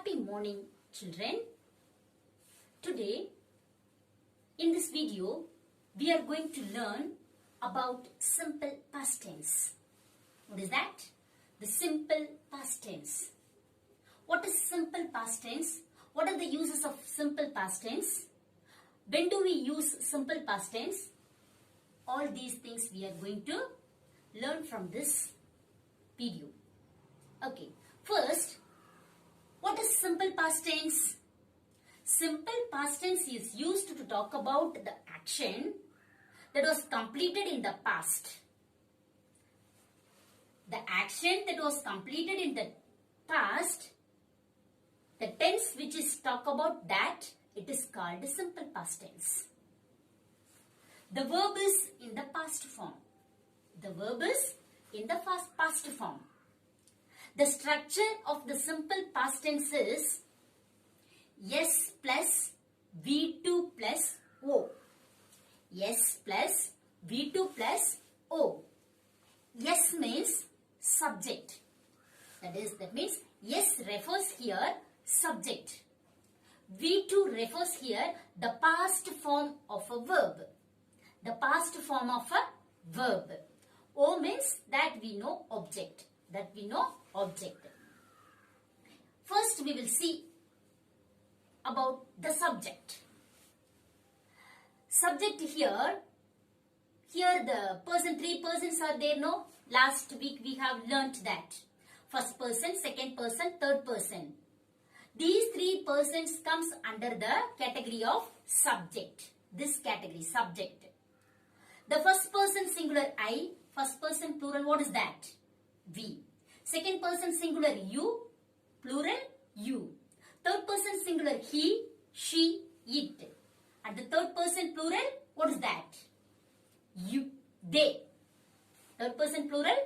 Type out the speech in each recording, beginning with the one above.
Happy morning, children. Today, in this video, we are going to learn about simple past tense. What is that? The simple past tense. What is simple past tense? What are the uses of simple past tense? When do we use simple past tense? All these things we are going to learn from this video. Okay, first, what is simple past tense? Simple past tense is used to talk about the action that was completed in the past. The action that was completed in the past, the tense which is talk about that, it is called simple past tense. The verb is in the past form. The verb is in the past form. The structure of the simple past tense is S plus V2 plus O. S plus V2 plus O. S means subject. That means S refers here subject. V2 refers here the past form of a verb. The past form of a verb. O means that we know object. First we will see about the subject. Subject here the person, three persons are there, no? Last week we have learnt that. First person, second person, third person. These three persons comes under the category of subject. This category, subject. The first person singular I, first person plural, what is that? We. Second person singular you, plural you. Third person singular he, she, it. And the third person plural, what is that? You, they. Third person plural,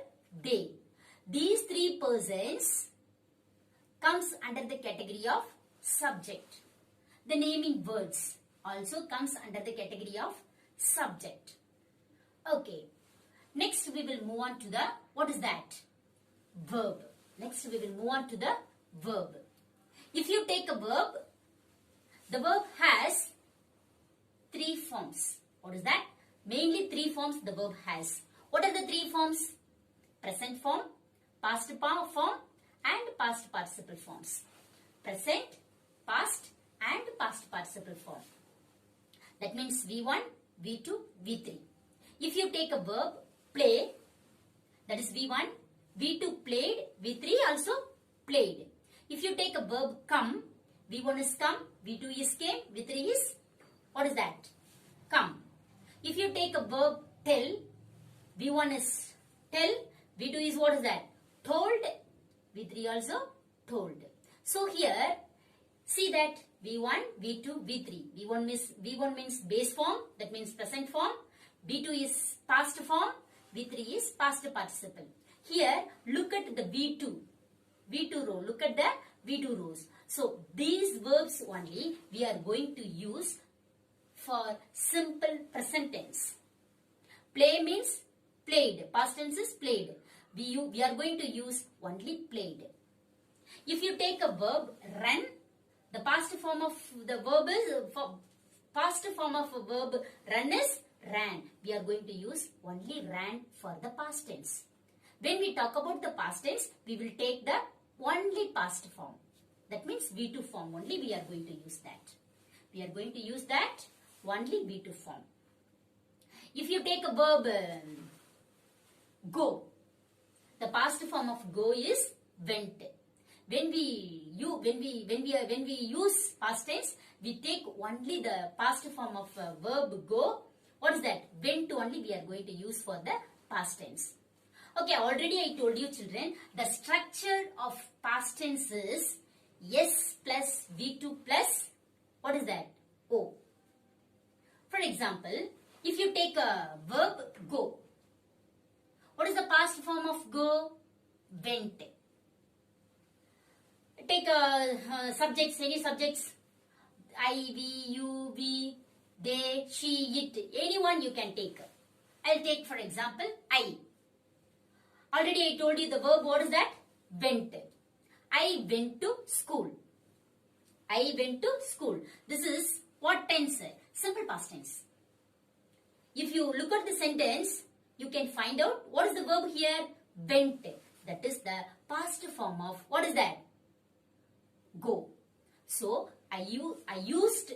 they. These three persons comes under the category of subject. The naming words also comes under the category of subject. Okay. Next we will move on to the, what is that? Verb. Next we will move on to the verb. If you take a verb, the verb has three forms. What is that? Mainly three forms the verb has. What are the three forms? Present form, past form and past participle forms. Present, past and past participle form. That means V1, V2, V3. If you take a verb, play, that is V1, V2 played, V3 also played. If you take a verb come, V1 is come, V2 is came, V3 is, what is that? Come. If you take a verb tell, V1 is tell, V2 is, what is that? Told, V3 also told. So here, see that V1, V2, V3. V1 means base form, that means present form. V2 is past form, V3 is past participle. Here, look at the V2 row. Look at the V2 rows. So, these verbs only we are going to use for simple present tense. Play means played. Past tense is played. We are going to use only played. If you take a verb run, the past form of the verb is, past form of a verb run is ran. We are going to use only ran for the past tense. When we talk about the past tense, we will take the only past form. That means V2 form only we are going to use that. We are going to use that only V2 form. If you take a verb go, the past form of go is went. When we use past tense, we take only the past form of verb go. What is that? Went only we are going to use for the past tense. Okay, already I told you children, the structure of past tense is S plus V2 plus, what is that? O. For example, if you take a verb go, what is the past form of go? Went. Take subjects, any subjects, I, we, you, we, they, she, it, anyone you can take. I'll take for example, I. Already I told you the verb, what is that? Went. I went to school. I went to school. This is what tense? Simple past tense. If you look at the sentence, you can find out what is the verb here? Went. That is the past form of, what is that? Go. So, I used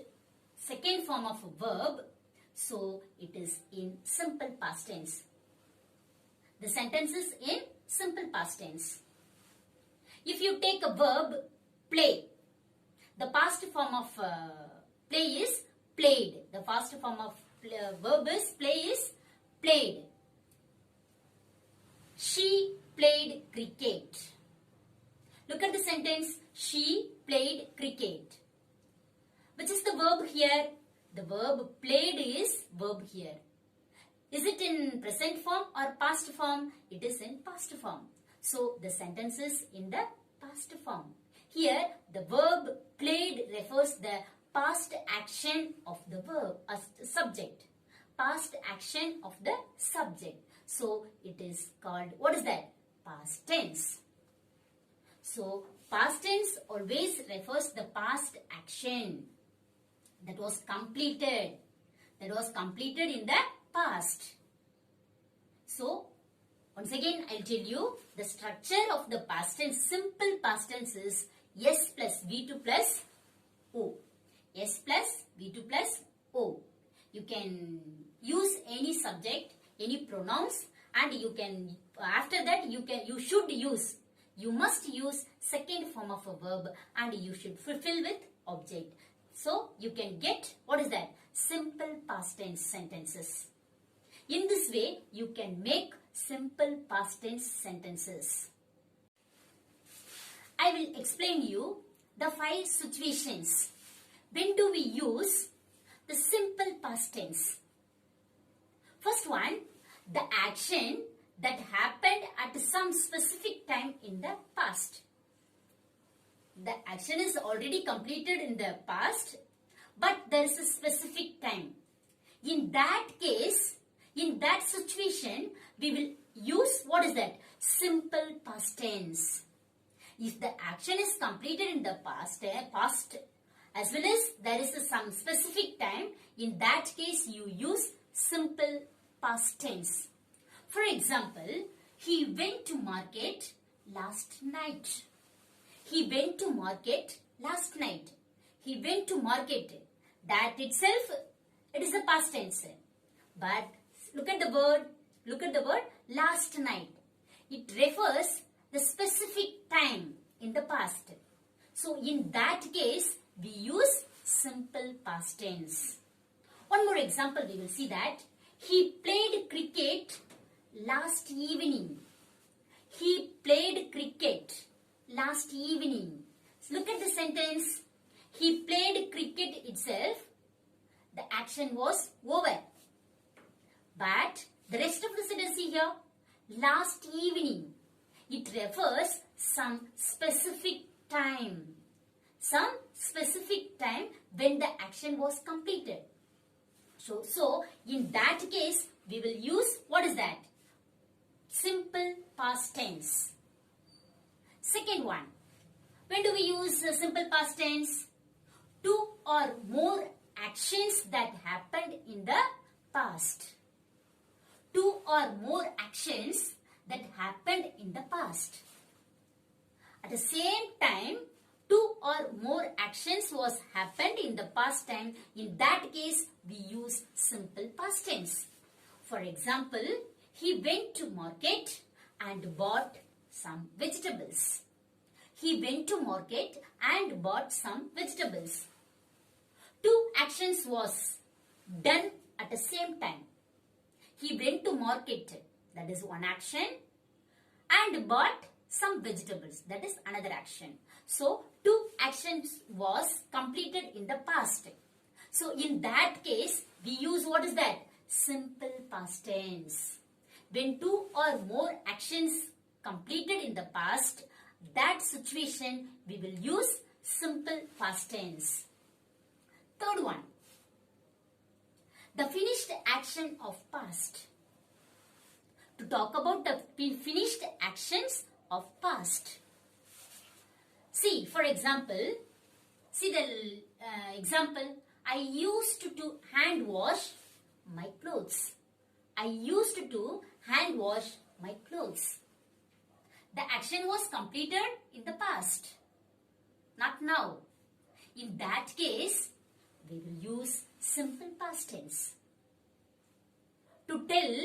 second form of a verb. So, it is in simple past tense. The sentence is in simple past tense. If you take a verb, play. The past form of play is played. The past form of verb is play is played. She played cricket. Look at the sentence. She played cricket. Which is the verb here? The verb played is verb here. Is it in present form or past form? It is in past form. So, the sentence is in the past form. Here, the verb played refers the past action of the verb as the subject. Past action of the subject. So, it is called, what is that? Past tense. So, past tense always refers the past action that was completed. That was completed in the past. So, once again, I'll tell you the structure of the past tense. Simple past tense is S plus V2 plus O. S plus V2 plus O. You can use any subject, any pronouns, and you can, after that, you must use second form of a verb, and you should fulfill with object. So, you can get, what is that? Simple past tense sentences. In this way, you can make simple past tense sentences. I will explain you the 5 situations. When do we use the simple past tense? First one, the action that happened at some specific time in the past. The action is already completed in the past, but there is a specific time. In that case, in that situation, we will use, what is that? Simple past tense. If the action is completed in the past as well as there is some specific time, in that case you use simple past tense. For example, he went to market last night. He went to market last night. He went to market. That itself, it is a past tense. But look at the word last night. It refers the specific time in the past. So, in that case, we use simple past tense. One more example, we will see that. He played cricket last evening. He played cricket last evening. So look at the sentence. He played cricket itself. The action was over. But the rest of the sentence here, last evening. It refers some specific time. Some specific time when the action was completed. So in that case, we will use, what is that? Simple past tense. Second one, when do we use simple past tense? 2 or more actions that happened in the past. 2 or more actions that happened in the past. At the same time, 2 or more actions was happened in the past time. In that case, we use simple past tense. For example, he went to market and bought some vegetables. He went to market and bought some vegetables. 2 actions was done at the same time. He went to market, that is one action, and bought some vegetables, that is another action. So, 2 actions was completed in the past. So, in that case, we use, what is that? Simple past tense. When 2 or more actions completed in the past, that situation we will use simple past tense. Third one, the finished action of past. To talk about the finished actions of past. See, for example, See the example. I used to hand wash my clothes. I used to hand wash my clothes. The action was completed in the past, not now. In that case, we will use simple past tense. To tell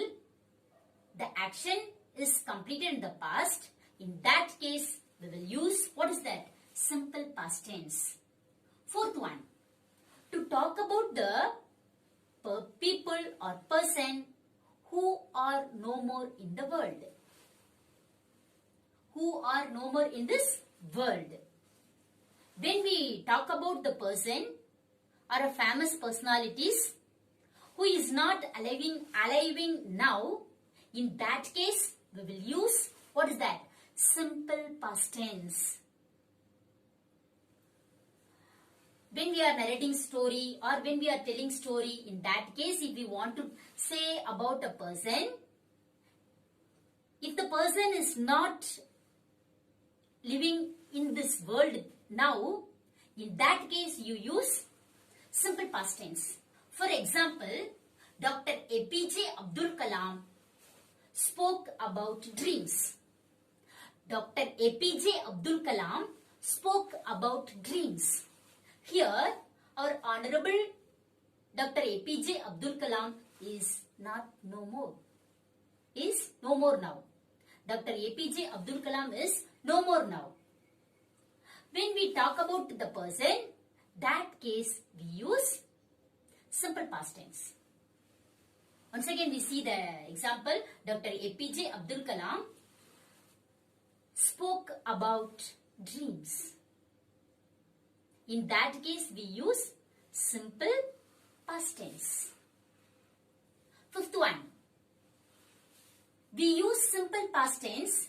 the action is completed in the past, in that case, we will use, what is that? Simple past tense. Fourth one, to talk about the people or person who are no more in the world. Who are no more in this world. When we talk about the person or a famous personalities who is not alive now, in that case, we will use, what is that? Simple past tense. When we are narrating story or when we are telling story, in that case, if we want to say about a person, if the person is not living in this world now, in that case, you use simple past tense. For example, Dr. APJ Abdul Kalam spoke about dreams. Dr. APJ Abdul Kalam spoke about dreams. Here, our Honorable Dr. APJ Abdul Kalam is no more now. Dr. APJ Abdul Kalam is no more now. When we talk about the person, that case we use simple past tense. Once again we see the example. Dr. APJ Abdul Kalam spoke about dreams. In that case we use simple past tense. Fifth one, we use simple past tense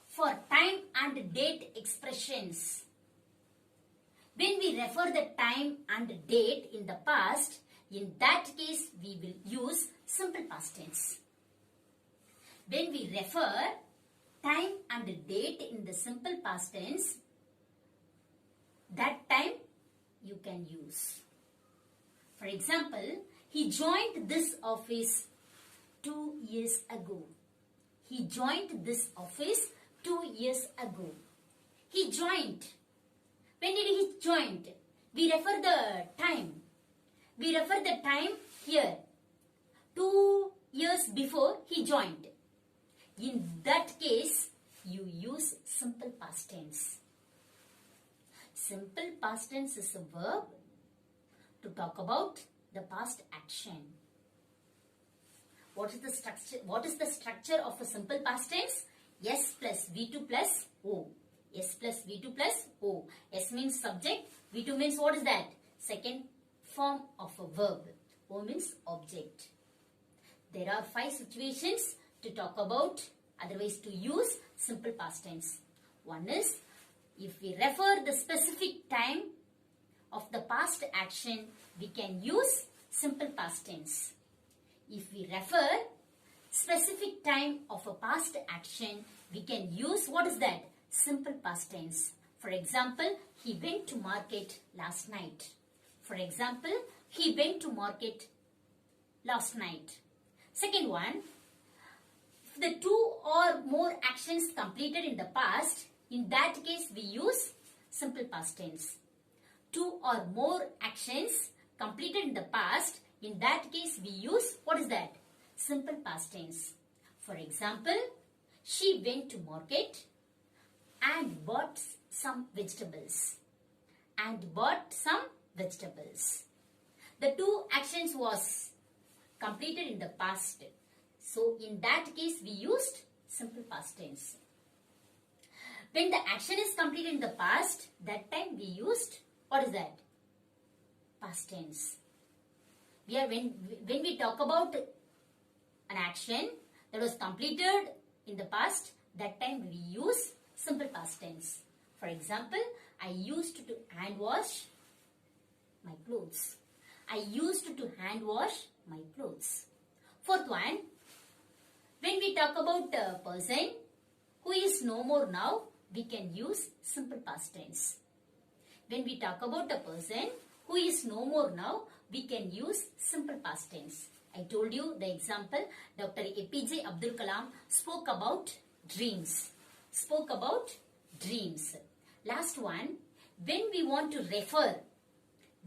for time and date expressions. When we refer the time and date in the past, in that case we will use simple past tense. When we refer time and date in the simple past tense, that time you can use. For example, he joined this office 2 years ago. He joined this office 2 years ago. He joined. When did he join? We refer the time. We refer the time here. 2 years before he joined. In that case, you use simple past tense. Simple past tense is a verb to talk about the past action. What is the structure? What is the structure of a simple past tense? S plus V2 plus O. S plus V2 plus O. S means subject. V2 means what is that? Second form of a verb. O means object. There are 5 situations to talk about, otherwise to use simple past tense. One is, if we refer the specific time of the past action, we can use simple past tense. If we refer specific time of a past action, we can use, what is that? Simple past tense. For example, he went to market last night. For example, he went to market last night. Second one, if the 2 or more actions completed in the past, in that case we use simple past tense. 2 or more actions completed in the past, in that case we use, what is that? Simple past tense. For example, she went to market and bought some vegetables. And bought some vegetables. The 2 actions was completed in the past. So in that case we used simple past tense. When the action is completed in the past, that time we used, what is that? Past tense. When we talk about an action that was completed in the past, that time we use simple past tense. For example, I used to hand wash my clothes. I used to hand wash my clothes. Fourth one, when we talk about a person who is no more now, we can use simple past tense. when we talk about a person who is no more now, we can use simple past tense. I told you the example. Dr. APJ Abdul Kalam spoke about dreams. Spoke about dreams. Last one, when we want to refer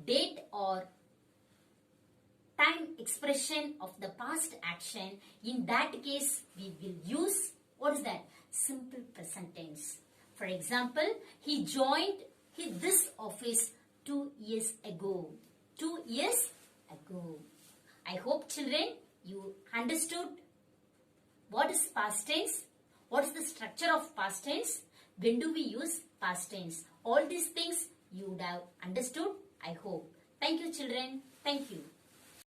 date or time expression of the past action, in that case we will use, what is that? Simple present tense. For example, he joined this office 2 years ago. 2 years ago. I hope children you understood what is past tense, what is the structure of past tense, when do we use past tense. All these things you would have understood, I hope. Thank you children. Thank you.